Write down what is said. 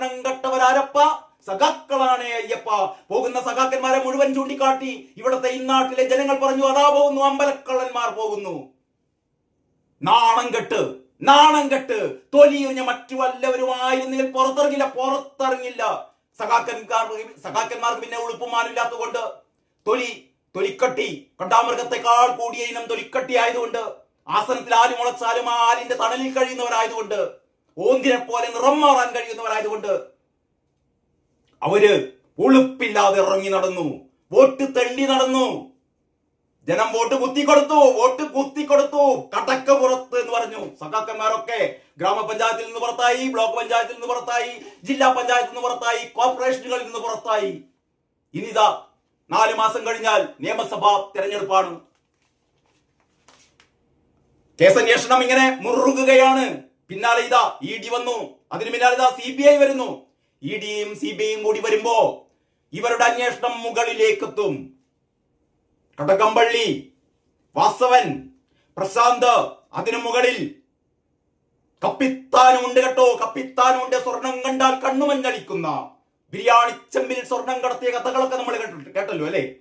സ്വർണം കട്ടവരാരപ്പ? സഖാക്കളാണ് അയ്യപ്പ. പോകുന്ന സഖാക്കന്മാരെ മുഴുവൻ ചൂണ്ടിക്കാട്ടി ഇവിടുത്തെ ഇന്നാട്ടിലെ ജനങ്ങൾ പറഞ്ഞു, അതാ പോകുന്നു അമ്പലക്കള്ളന്മാർ പോകുന്നു. നാണം കെട്ട് തൊലിയുറിഞ്ഞ മറ്റു വല്ലവരുമായിരുന്നെങ്കിൽ പുറത്തിറങ്ങില്ല. സഖാക്കന്മാർക്ക് പിന്നെ ഉളുപ്പുമാനില്ലാത്തത് കൊണ്ട് തൊലിക്കട്ടി കണ്ടാമൃഗത്തെക്കാൾ കൂടിയ ഇനം തൊലിക്കട്ടി ആയതുകൊണ്ട്, ആസനത്തിൽ ആല് മുളച്ചാലും ആ ആലിന്റെ തണലിൽ കഴിയുന്നവരായതുകൊണ്ട്, ഓന്തിനെ പോലെ നിറം മാറാൻ കഴിയുന്നവരായതുകൊണ്ട് അവര് ഉളുപ്പില്ലാതെ ഇറങ്ങി നടന്നു, വോട്ട് തെണ്ടി നടന്നു. ജനം വോട്ട് കുത്തിക്കൊടുത്തു. കടക്ക് പുറത്ത് എന്ന് പറഞ്ഞു. സഖാക്കന്മാരൊക്കെ ഗ്രാമപഞ്ചായത്തിൽ നിന്ന് പുറത്തായി, ബ്ലോക്ക് പഞ്ചായത്തിൽ നിന്ന് പുറത്തായി, ജില്ലാ പഞ്ചായത്തിൽ നിന്ന് പുറത്തായി, കോർപ്പറേഷനുകളിൽ നിന്ന് പുറത്തായി. ഇനിതാ 4 മാസം കഴിഞ്ഞാൽ നിയമസഭാ തെരഞ്ഞെടുപ്പാണ്. കേസന്വേഷണം ഇങ്ങനെ മുറുകുകയാണ്. പിന്നാലെ ഇതാ ED വന്നു, അതിന് പിന്നാലെ ഇതാ CBI വരുന്നു. EDയും CBIയും കൂടി വരുമ്പോ ഇവരുടെ അന്വേഷണം മുകളിലേക്കെത്തും. കടകംപള്ളി, വാസവൻ, പ്രശാന്ത്, അതിനു മുകളിൽ കപ്പിത്താനുമുണ്ട് കേട്ടോ. കപ്പിത്താനുമുണ്ട്. സ്വർണം കണ്ടാൽ കണ്ണുമഞ്ഞളിക്കുന്ന, ബിരിയാണി ചെമ്പിൽ സ്വർണം കടത്തിയ കഥകളൊക്കെ നമ്മൾ കേട്ടല്ലോ അല്ലെ.